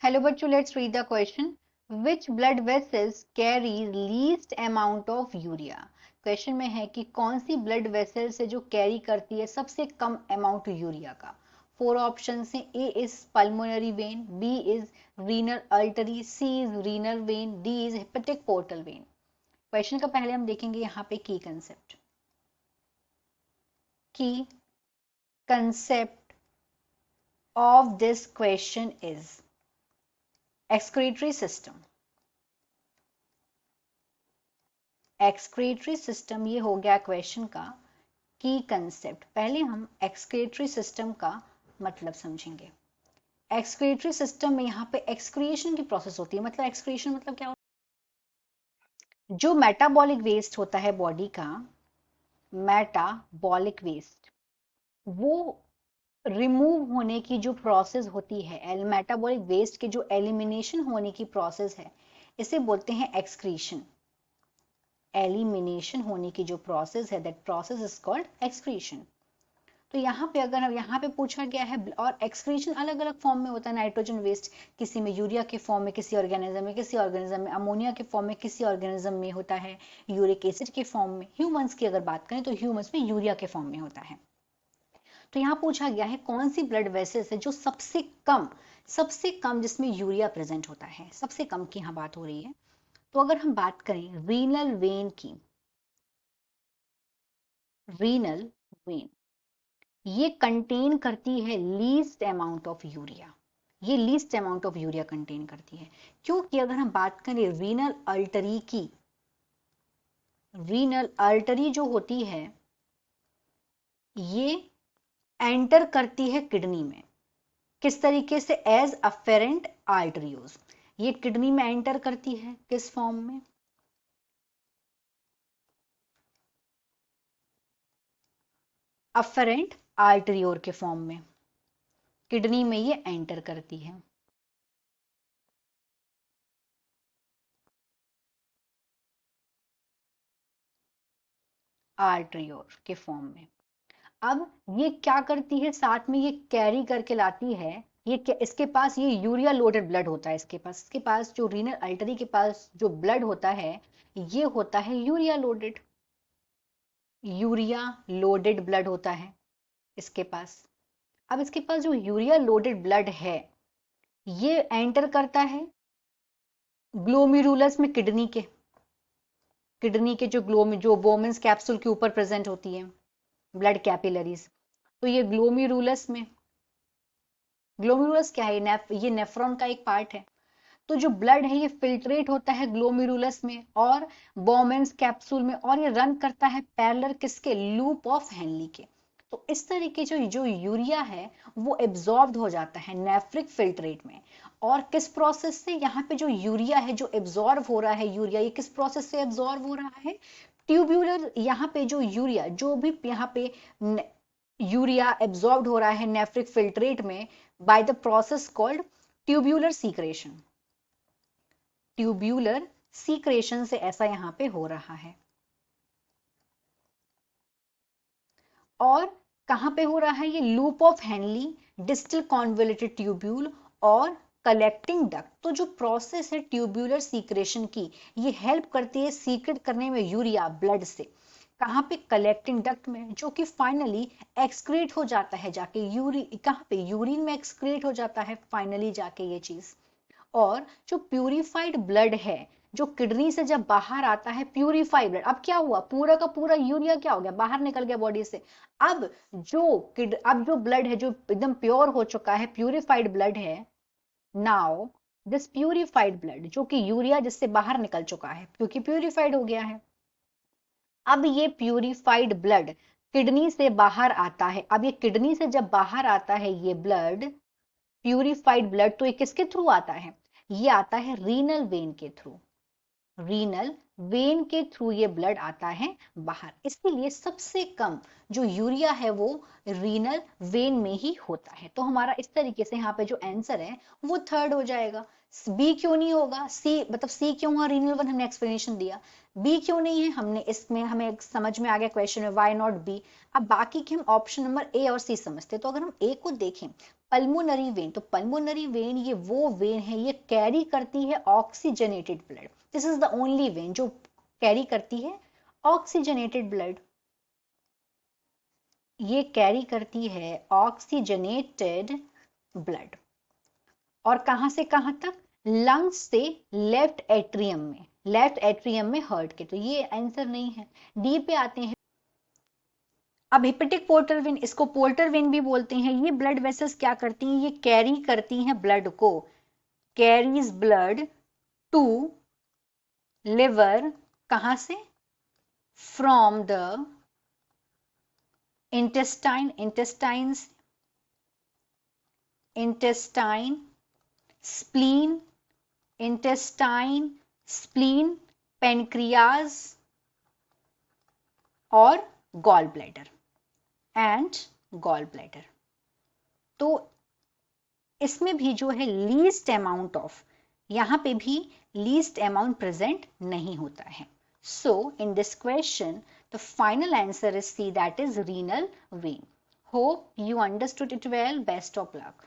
Hello बच्चों, let's read the question. Which blood vessels carries least amount of urea? Question में है कि कौन सी ब्लड वेसल से जो कैरी करती है सबसे कम अमाउंट यूरिया का। फोर ऑप्शन है। A is pulmonary vein, B is renal artery, C is renal vein, D is hepatic portal vein. Question का पहले हम देखेंगे यहाँ पे key concept. Key concept of this question is excretory system। excretory system ये हो गया क्वेश्चन का की कंसेप्ट। पहले हम excretory system का मतलब समझेंगे। excretory system में यहाँ पे excretion की प्रोसेस होती है। मतलब excretion मतलब क्या होता है? जो मेटाबॉलिक वेस्ट होता है बॉडी का, मेटाबॉलिक वेस्ट, वो रिमूव होने की जो प्रोसेस होती है, मेटाबॉलिक वेस्ट के जो एलिमिनेशन होने की प्रोसेस है, इसे बोलते हैं एक्सक्रीशन। एलिमिनेशन होने की जो प्रोसेस है, that process is called excretion. तो यहाँ पे अगर यहाँ पे पूछा गया है, और एक्सक्रीशन अलग अलग फॉर्म में होता है। नाइट्रोजन वेस्ट किसी में यूरिया के फॉर्म में, किसी ऑर्गेनिज्म में, किसी ऑर्गेनिज्म में अमोनिया के फॉर्म में, किसी ऑर्गेनिज्म में होता है यूरिक एसिड के फॉर्म में। ह्यूमंस की अगर बात करें तो ह्यूमंस में यूरिया के फॉर्म में होता है। तो यहाँ पूछा गया है कौन सी ब्लड वेसल्स है जो सबसे कम जिसमें यूरिया प्रेजेंट होता है। सबसे कम की यहाँ बात हो रही है। तो अगर हम बात करें रीनल वेन की, रीनल वेन ये कंटेन करती है लीस्ट अमाउंट ऑफ यूरिया। ये least amount of urea contain करती है, क्योंकि अगर हम बात करें रीनल अर्टरी की, रीनल अर्टरी जो होती है ये एंटर करती है किडनी में। किस तरीके से? As afferent arterioles. ये किडनी में एंटर करती है किस फॉर्म में? अफेरेंट आर्टरियोर के फॉर्म में किडनी में ये एंटर करती है। आर्टरियोर के फॉर्म में। अब ये क्या करती है? साथ में ये कैरी करके लाती है। इसके पास ये यूरिया लोडेड ब्लड होता है। इसके पास जो रीनल अर्टरी के पास जो ब्लड होता है, ये होता है urea loaded. Urea loaded blood होता है इसके पास। अब इसके पास जो यूरिया लोडेड ब्लड है, ये एंटर करता है ग्लोमेरुलस में, किडनी के जो बोमेंस कैप्सूल के ऊपर प्रेजेंट होती है ब्लड कैपिलरीज। तो ये ग्लोमेरुलस क्या है? ये नेफ्रॉन का एक पार्ट है। तो जो ब्लड है ये फिल्ट्रेट होता है ग्लोमेरुलस में और बोमेंस कैप्सूल में, और ये रन करता है पैरेलल किसके? लूप ऑफ हेनली के। तो इस तरीके जो यूरिया है वो एब्जॉर्ब हो जाता है नेफ्रिक फिल्ट्रेट में। और किस प्रोसेस से? यहाँ पे जो यूरिया है जो एब्जॉर्ब हो रहा है, यूरिया ये किस प्रोसेस से एब्जॉर्ब हो रहा है? ट्यूब्यूलर। यहाँ पे जो यूरिया, जो भी यहाँ पे यूरिया एब्जॉर्ब हो रहा है नेफ्रिक फिल्ट्रेट में by the process called tubular secretion. Tubular secretion से ऐसा यहां पे हो रहा है। और कहां पे हो रहा है ये? Loop of Henley, distal convoluted tubule और कलेक्टिंग डक्ट। तो जो प्रोसेस है ट्यूब्यूलर सीक्रेशन की, ये हेल्प करती है सीक्रेट करने में यूरिया ब्लड से। कहां पे? कलेक्टिंग डक्ट में, जो कि फाइनली एक्सक्रीट हो जाता है जाके कहां पे? यूरिन में एक्सक्रीट हो जाता है फाइनली जाके ये चीज। और जो प्यूरिफाइड ब्लड है, जो किडनी से जब बाहर आता है प्यूरिफाइड ब्लड, अब क्या हुआ? पूरा का पूरा यूरिया क्या हो गया? बाहर निकल गया बॉडी से। अब जो ब्लड है जो एकदम प्योर हो चुका है, प्यूरिफाइड ब्लड है, नाउ दिस प्यूरिफाइड ब्लड जो कि यूरिया जिससे बाहर निकल चुका है क्योंकि प्यूरिफाइड हो गया है, अब ये प्यूरिफाइड ब्लड किडनी से बाहर आता है। अब ये किडनी से जब बाहर आता है ये ब्लड, प्यूरिफाइड ब्लड, तो ये किसके थ्रू आता है? ये आता है रीनल वेन के थ्रू। रीनल वेन के थ्रू ये ब्लड आता है बाहर। इसीलिए सबसे कम जो यूरिया है वो रीनल वेन में ही होता है। तो हमारा इस तरीके से यहाँ पे जो आंसर है वो थर्ड हो जाएगा। बी क्यों नहीं होगा, सी मतलब सी क्यों हुआ, रीनल वन हमने एक्सप्लेनेशन दिया, बी क्यों नहीं है हमने, इसमें हमें समझ में आ गया क्वेश्चन में व्हाई नॉट बी। अब बाकी के हम ऑप्शन नंबर ए और सी समझते हैं। तो अगर हम ए को देखें, पल्मोनरी वेन, तो पल्मोनरी वेन ये वो वेन है, ये कैरी करती है oxygenated blood. This is the only when जो कैरी करती है ऑक्सीजनेटेड ब्लड, ये कैरी करती है ऑक्सीजनेटेड ब्लड। और कहां से कहां तक, लंग्स से लेफ्ट एट्रियम में, लेफ्ट एट्रियम में हार्ट के। तो ये आंसर नहीं है। डी पे आते हैं। अब हिपेटिक पोर्टल वेन, इसको पोर्टल वेन भी बोलते हैं, ये ब्लड वेसल्स क्या करती हैं, ये कैरी करती हैं ब्लड को, कैरीज ब्लड टू लिवर, कहां से, from the intestine, intestine, spleen, intestine, spleen, pancreas और gall bladder and gall bladder. तो इसमें भी जो है लीस्ट अमाउंट ऑफ, यहां पे भी लीस्ट अमाउंट प्रेजेंट नहीं होता है। So in this question the final answer is C, that is renal vein. Hope you understood it well. Best of luck.